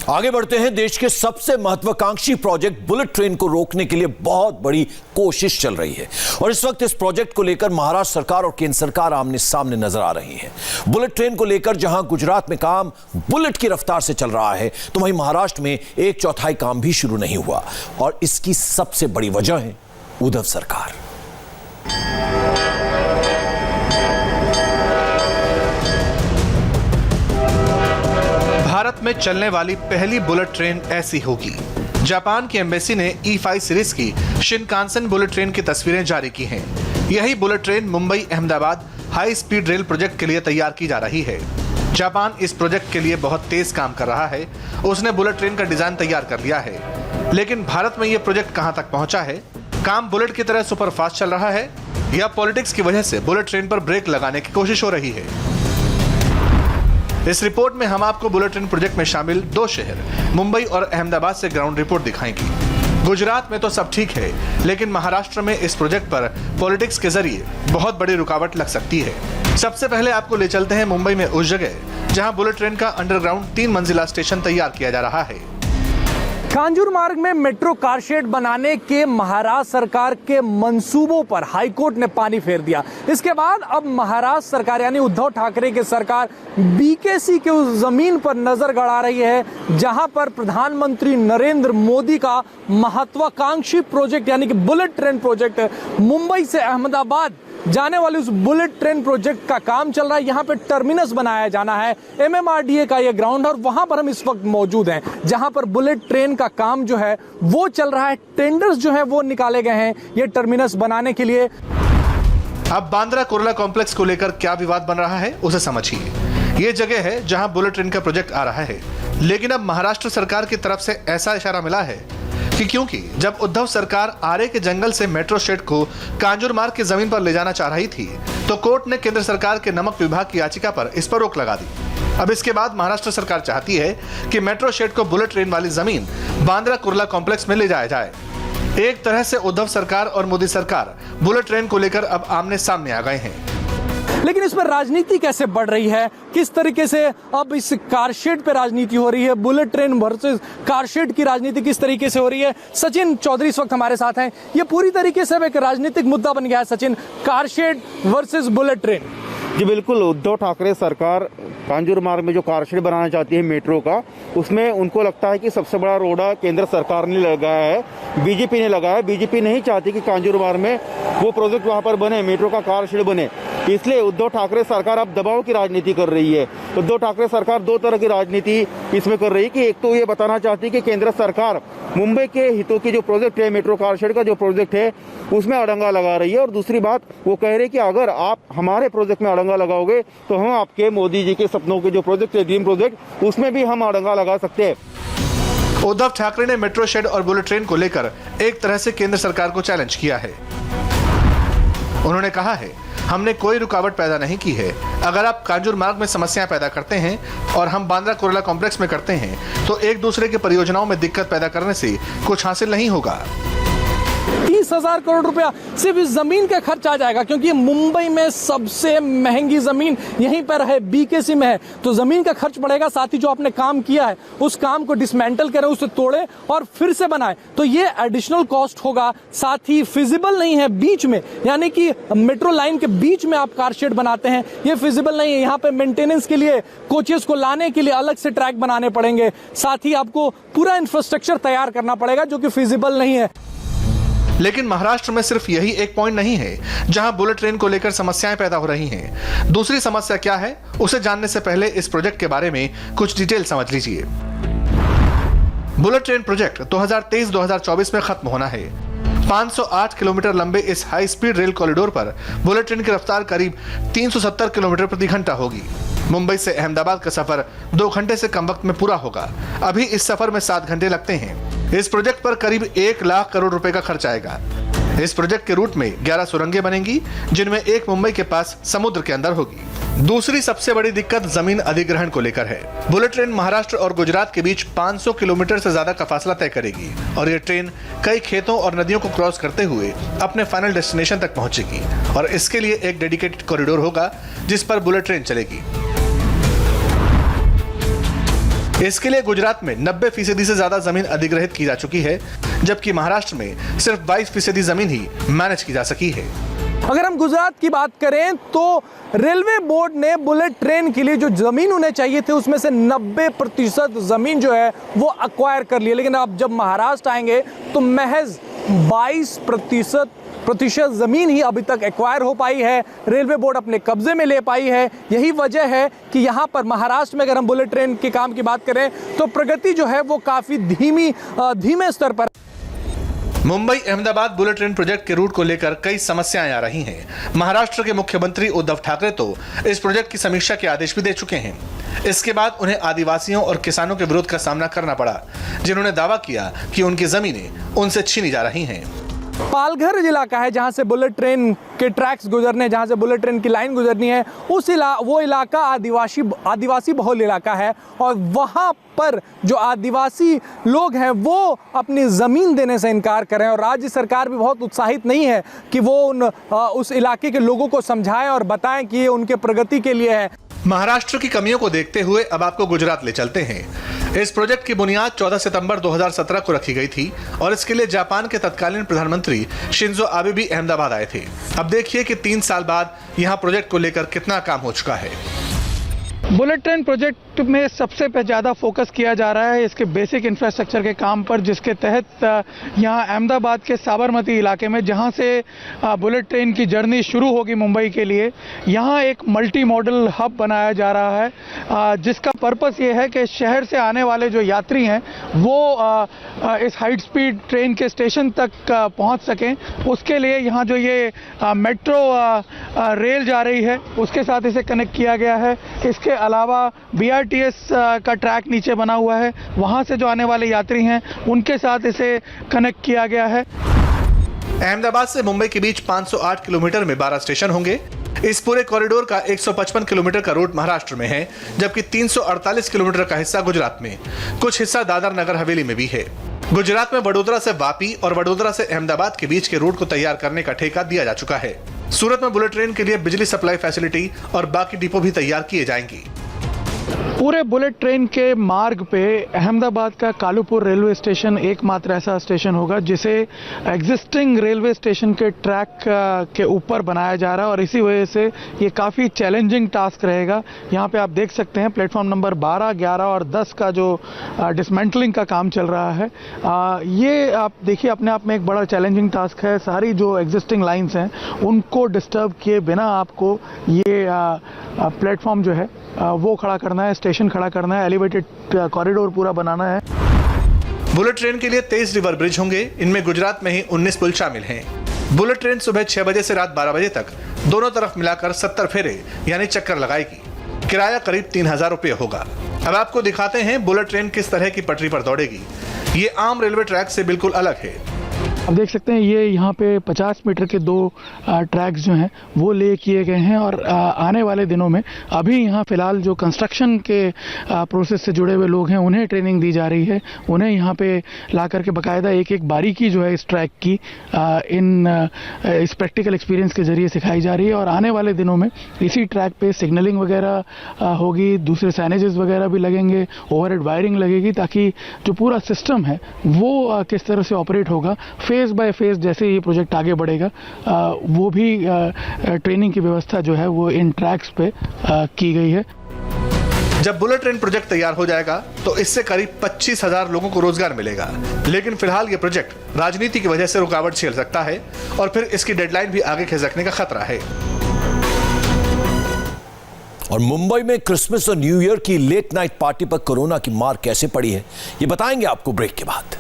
आगे बढ़ते हैं। देश के सबसे महत्वाकांक्षी प्रोजेक्ट बुलेट ट्रेन को रोकने के लिए बहुत बड़ी कोशिश चल रही है और इस वक्त इस प्रोजेक्ट को लेकर महाराष्ट्र सरकार और केंद्र सरकार आमने सामने नजर आ रही है। बुलेट ट्रेन को लेकर जहां गुजरात में काम बुलेट की रफ्तार से चल रहा है, तो वहीं महाराष्ट्र में 1/4 काम भी शुरू नहीं हुआ और इसकी सबसे बड़ी वजह है उद्धव सरकार। भारत में चलने वाली पहली बुलेट ट्रेन ऐसी होगी। जापान की एम्बेसी ने E5 सीरीज की शिनकानसेन बुलेट ट्रेन की तस्वीरें जारी की हैं। यही bullet train Mumbai Ahmedabad high speed rail project के लिए तैयार की जा रही है। जापान इस प्रोजेक्ट के लिए बहुत तेज काम कर रहा है। उसने बुलेट ट्रेन का डिजाइन तैयार कर लिया है, लेकिन भारत में यह प्रोजेक्ट कहां तक पहुंचा है? काम बुलेट की तरह सुपर फास्ट चल रहा है या पॉलिटिक्स की वजह से बुलेट ट्रेन पर ब्रेक लगाने की कोशिश हो रही है? इस रिपोर्ट में हम आपको बुलेट ट्रेन प्रोजेक्ट में शामिल 2 शहर मुंबई और अहमदाबाद से ग्राउंड रिपोर्ट दिखाएंगे। गुजरात में तो सब ठीक है, लेकिन महाराष्ट्र में इस प्रोजेक्ट पर पॉलिटिक्स के जरिए बहुत बड़ी रुकावट लग सकती है। सबसे पहले आपको ले चलते हैं मुंबई में उस जगह जहां बुलेट ट्रेन का अंडरग्राउंड 3 मंजिला स्टेशन तैयार किया जा रहा है। कांजूर मार्ग में मेट्रो कार शेड बनाने के महाराष्ट्र सरकार के मंसूबों पर हाईकोर्ट ने पानी फेर दिया। इसके बाद अब महाराष्ट्र सरकार यानी उद्धव ठाकरे की सरकार बीकेसी के उस जमीन पर नजर गड़ा रही है जहां पर प्रधानमंत्री नरेंद्र मोदी का महत्वाकांक्षी प्रोजेक्ट यानी कि बुलेट ट्रेन प्रोजेक्ट मुंबई से अहमदाबाद जाने वाली उस बुलेट ट्रेन प्रोजेक्ट का काम चल रहा है। यहाँ पे टर्मिनस बनाया जाना है, MMRDA का ये ग्राउंड है और वहां पर हम इस वक्त मौजूद हैं जहां पर बुलेट ट्रेन का काम जो है वो चल रहा है। टेंडर्स जो है वो निकाले गए हैं ये टर्मिनस बनाने के लिए। अब बांद्रा कुर्ला कॉम्प्लेक्स को लेकर क्या विवाद बन रहा है उसे समझिए। ये जगह है जहां बुलेट ट्रेन का प्रोजेक्ट आ रहा है, लेकिन अब महाराष्ट्र सरकार की तरफ से ऐसा इशारा मिला है कि क्योंकि जब उद्धव सरकार आरे के जंगल से मेट्रो शेड को कांजूर मार्ग की जमीन पर ले जाना चाह रही थी, तो कोर्ट ने केंद्र सरकार के नमक विभाग की याचिका पर इस पर रोक लगा दी। अब इसके बाद महाराष्ट्र सरकार चाहती है कि मेट्रो शेड को बुलेट ट्रेन वाली जमीन बांद्रा कुर्ला कॉम्प्लेक्स में ले जाया जाए। एक तरह से उद्धव सरकार और मोदी सरकार बुलेट ट्रेन को लेकर अब आमने सामने आ गए हैं। लेकिन इस पर राजनीति कैसे बढ़ रही है, किस तरीके से अब इस कारशेड पे राजनीति हो रही है, बुलेट ट्रेन वर्सेस कारशेड की राजनीति किस तरीके से हो रही है? सचिन चौधरी इस वक्त हमारे साथ हैं। ये पूरी तरीके से एक राजनीतिक मुद्दा बन गया है Sachin, car shed versus bullet train. जी बिल्कुल, उद्धव ठाकरे सरकार कांजूर मार्ग में जो कारशेड बनाना चाहती है मेट्रो का, उसमें उनको लगता है कि सबसे बड़ा रोड़ा केंद्र सरकार ने लगाया है, बीजेपी ने लगाया है। बीजेपी नहीं चाहती कि कांजूर मार्ग में वो प्रोजेक्ट वहाँ पर बने, मेट्रो का कारशेड बने। इसलिए उद्धव ठाकरे सरकार अब दबाव की राजनीति कर रही है। उद्धव ठाकरे सरकार 2 तरह की राजनीति इसमें कर रही है कि एक तो ये बताना चाहती है कि केंद्र सरकार मुंबई के हितों की जो प्रोजेक्ट है, मेट्रो कारशेड का जो प्रोजेक्ट है, उसमें अड़ंगा लगा रही है। और दूसरी बात वो कह रही है कि अगर आप हमारे प्रोजेक्ट में अड़ंगा लगाओगे तो हम आपके मोदी जी के सपनों के जो प्रोजेक्ट है, ड्रीम प्रोजेक्ट, उसमें भी हम अड़ंगा लगा सकते हैं। उद्धव ठाकरे ने मेट्रो शेड और बुलेट ट्रेन को लेकर एक तरह से केंद्र सरकार को चैलेंज किया है। उन्होंने कहा है, हमने कोई रुकावट पैदा नहीं की है। अगर आप कांजूर मार्ग में समस्याएं पैदा करते हैं और हम बांद्रा कुर्ला कॉम्प्लेक्स में करते हैं, तो एक दूसरे की परियोजनाओं में दिक्कत पैदा करने से कुछ हासिल नहीं होगा। 30,000 करोड़ रुपया सिर्फ इस जमीन का खर्च आ जाएगा, क्योंकि मुंबई में सबसे महंगी जमीन यहीं पर है, बीकेसी में है। तो जमीन का खर्च बढ़ेगा, साथ ही जो आपने काम किया है उस काम को डिसमेंटल करें, उसे तोड़े और फिर से बनाए, तो ये एडिशनल कॉस्ट होगा। साथ ही फिजिबल नहीं है बीच में, यानी कि मेट्रो लाइन के बीच में आप कारशेड बनाते हैं, ये फिजिबल नहीं है। यहाँ पे मेंटेनेंस के लिए, कोचेस को लाने के लिए अलग से ट्रैक बनाने पड़ेंगे, साथ ही आपको पूरा इंफ्रास्ट्रक्चर तैयार करना पड़ेगा जो कि फिजिबल नहीं है। लेकिन महाराष्ट्र में सिर्फ यही एक पॉइंट नहीं है जहां बुलेट ट्रेन को लेकर समस्याएं पैदा हो रही हैं। दूसरी समस्या क्या है उसे जानने से पहले इस प्रोजेक्ट के बारे में कुछ डिटेल समझ लीजिए। बुलेट ट्रेन प्रोजेक्ट 2023-2024 में खत्म होना है। 508 किलोमीटर लंबे इस हाई स्पीड रेल कॉरिडोर पर बुलेट ट्रेन की रफ्तार करीब 370 किलोमीटर प्रति घंटा होगी। मुंबई से अहमदाबाद का सफर 2 घंटे से कम वक्त में पूरा होगा। अभी इस सफर में 7 घंटे लगते हैं। इस प्रोजेक्ट पर करीब 1 लाख करोड़ रुपए का खर्च आएगा। इस प्रोजेक्ट के रूट में 11 सुरंगें बनेंगी, जिनमें एक मुंबई के पास समुद्र के अंदर होगी। दूसरी सबसे बड़ी दिक्कत जमीन अधिग्रहण को लेकर है। बुलेट ट्रेन महाराष्ट्र और गुजरात के बीच 500 किलोमीटर से ज्यादा का फासला तय करेगी और ये ट्रेन कई खेतों और नदियों को क्रॉस करते हुए अपने फाइनल डेस्टिनेशन तक पहुंचेगी और इसके लिए एक डेडिकेटेड कॉरिडोर होगा जिस पर बुलेट ट्रेन चलेगी। इसके लिए गुजरात में 90% से ज्यादा जमीन अधिग्रहित की जा चुकी है, जबकि महाराष्ट्र में सिर्फ 22% जमीन ही मैनेज की जा सकी है। अगर हम गुजरात की बात करें तो रेलवे बोर्ड ने बुलेट ट्रेन के लिए जो जमीन उन्हें चाहिए थी उसमें से 90% जमीन जो है वो अक्वायर कर ली, लेकिन अब जब महाराष्ट्र आएंगे तो महज 22% जमीन ही अभी तक एक्वायर हो पाई है, रेलवे बोर्ड अपने कब्जे में ले पाई है। यही वजह है कि यहाँ पर महाराष्ट्र में अगर हम बुलेट ट्रेन के काम की बात करें तो प्रगति जो है वो काफी धीमे स्तर पर। Mumbai Ahmedabad bullet train project के रूट को लेकर कई समस्याएं आ रही हैं। महाराष्ट्र के मुख्यमंत्री उद्धव ठाकरे तो इस प्रोजेक्ट की समीक्षा के आदेश भी दे चुके हैं। इसके बाद उन्हें आदिवासियों और किसानों के विरोध का सामना करना पड़ा, जिन्होंने दावा किया कि उनकी जमीनें उनसे छीनी जा रही हैं। पालघर इलाका है जहां से बुलेट ट्रेन के ट्रैक्स गुजरने, जहां से बुलेट ट्रेन की लाइन गुजरनी है, वो इलाका आदिवासी बहुल इलाका है और वहां पर जो आदिवासी लोग हैं वो अपनी ज़मीन देने से इनकार कर रहे हैं और राज्य सरकार भी बहुत उत्साहित नहीं है कि वो उस इलाके के लोगों को समझाएं और बताएं कि ये उनके प्रगति के लिए है। महाराष्ट्र की कमियों को देखते हुए अब आपको गुजरात ले चलते हैं। इस प्रोजेक्ट की बुनियाद 14 सितंबर 2017 को रखी गई थी और इसके लिए जापान के तत्कालीन प्रधानमंत्री शिंजो आबे भी अहमदाबाद आए थे। अब देखिए कि 3 साल बाद यहाँ प्रोजेक्ट को लेकर कितना काम हो चुका है। बुलेट ट्रेन प्रोजेक्ट में सबसे ज़्यादा फोकस किया जा रहा है इसके बेसिक इंफ्रास्ट्रक्चर के काम पर, जिसके तहत यहाँ अहमदाबाद के साबरमती इलाके में जहाँ से बुलेट ट्रेन की जर्नी शुरू होगी मुंबई के लिए, यहाँ एक मल्टी मॉडल हब बनाया जा रहा है, जिसका पर्पस ये है कि शहर से आने वाले जो यात्री हैं वो इस हाई स्पीड ट्रेन के स्टेशन तक पहुँच सकें। उसके लिए यहाँ जो ये मेट्रो रेल जा रही है उसके साथ इसे कनेक्ट किया गया है। इसके अलावा BRTS का ट्रैक नीचे बना हुआ है, वहां से जो आने वाले यात्री हैं उनके साथ इसे कनेक्ट किया गया है। अहमदाबाद से मुंबई के बीच 508 किलोमीटर में 12 स्टेशन होंगे। इस पूरे कॉरिडोर का 155 किलोमीटर का रूट महाराष्ट्र में है, जबकि 348 किलोमीटर का हिस्सा गुजरात में, कुछ हिस्सा दादर नगर हवेली में भी है। गुजरात में वडोदरा से वापी और वडोदरा से अहमदाबाद के बीच के रूट को तैयार करने का ठेका दिया जा चुका है। सूरत में बुलेट ट्रेन के लिए बिजली सप्लाई फैसिलिटी और बाकी डिपो भी तैयार किए जाएंगी। पूरे बुलेट ट्रेन के मार्ग पे अहमदाबाद का कालूपुर रेलवे स्टेशन एकमात्र ऐसा स्टेशन होगा जिसे एग्जिस्टिंग रेलवे स्टेशन के ट्रैक के ऊपर बनाया जा रहा है और इसी वजह से ये काफ़ी चैलेंजिंग टास्क रहेगा। यहाँ पे आप देख सकते हैं प्लेटफॉर्म नंबर 12, 11 और 10 का जो डिसमेंटलिंग का काम चल रहा है, ये आप देखिए अपने आप में एक बड़ा चैलेंजिंग टास्क है। सारी जो एग्जिस्टिंग लाइन्स हैं उनको डिस्टर्ब किए बिना आपको ये प्लेटफॉर्म जो है वो खड़ा करना है, स्टेशन खड़ा करना है, एलिवेटेड कॉरिडोर पूरा बनाना है। बुलेट ट्रेन के लिए 23 रिवर ब्रिज होंगे। इनमें गुजरात में ही 19 पुल शामिल हैं। बुलेट ट्रेन सुबह 6 बजे से रात 12 बजे तक दोनों तरफ मिलाकर 70 फेरे यानी चक्कर लगाएगी। किराया करीब 3000 रुपये होगा। अब आपको दिखाते हैं बुलेट ट्रेन किस तरह की पटरी पर दौड़ेगी। ये आम रेलवे ट्रैक से बिल्कुल अलग है। अब देख सकते हैं ये यहाँ पे 50 मीटर के 2 ट्रैक्स जो हैं वो ले किए गए हैं और आने वाले दिनों में अभी यहाँ फिलहाल जो कंस्ट्रक्शन के प्रोसेस से जुड़े हुए लोग हैं उन्हें ट्रेनिंग दी जा रही है। उन्हें यहाँ पे ला करके बाकायदा एक एक बारीकी जो है इस ट्रैक की इस प्रैक्टिकल एक्सपीरियंस के जरिए सिखाई जा रही है और आने वाले दिनों में इसी ट्रैक पे सिग्नलिंग वगैरह होगी, दूसरे साइनेजेस वगैरह भी लगेंगे, ओवरहेड वायरिंग लगेगी, ताकि जो पूरा सिस्टम है वो किस तरह से ऑपरेट होगा फेज बाय फेज जैसे ये प्रोजेक्ट आगे बढ़ेगा वो भी ट्रेनिंग की व्यवस्था जो है वो इन ट्रैक्स पे की गई है। जब बुलेट ट्रेन प्रोजेक्ट तैयार हो जाएगा तो इससे करीब 25,000 लोगों को रोजगार मिलेगा। लेकिन फिलहाल ये प्रोजेक्ट राजनीति की वजह से रुकावट झेल सकता है और फिर इसकी डेडलाइन भी आगे खिसकने का खतरा है। और मुंबई में क्रिसमस और न्यू ईयर की लेट नाइट पार्टी पर कोरोना की मार कैसे पड़ी है, ये बताएंगे आपको ब्रेक के बाद।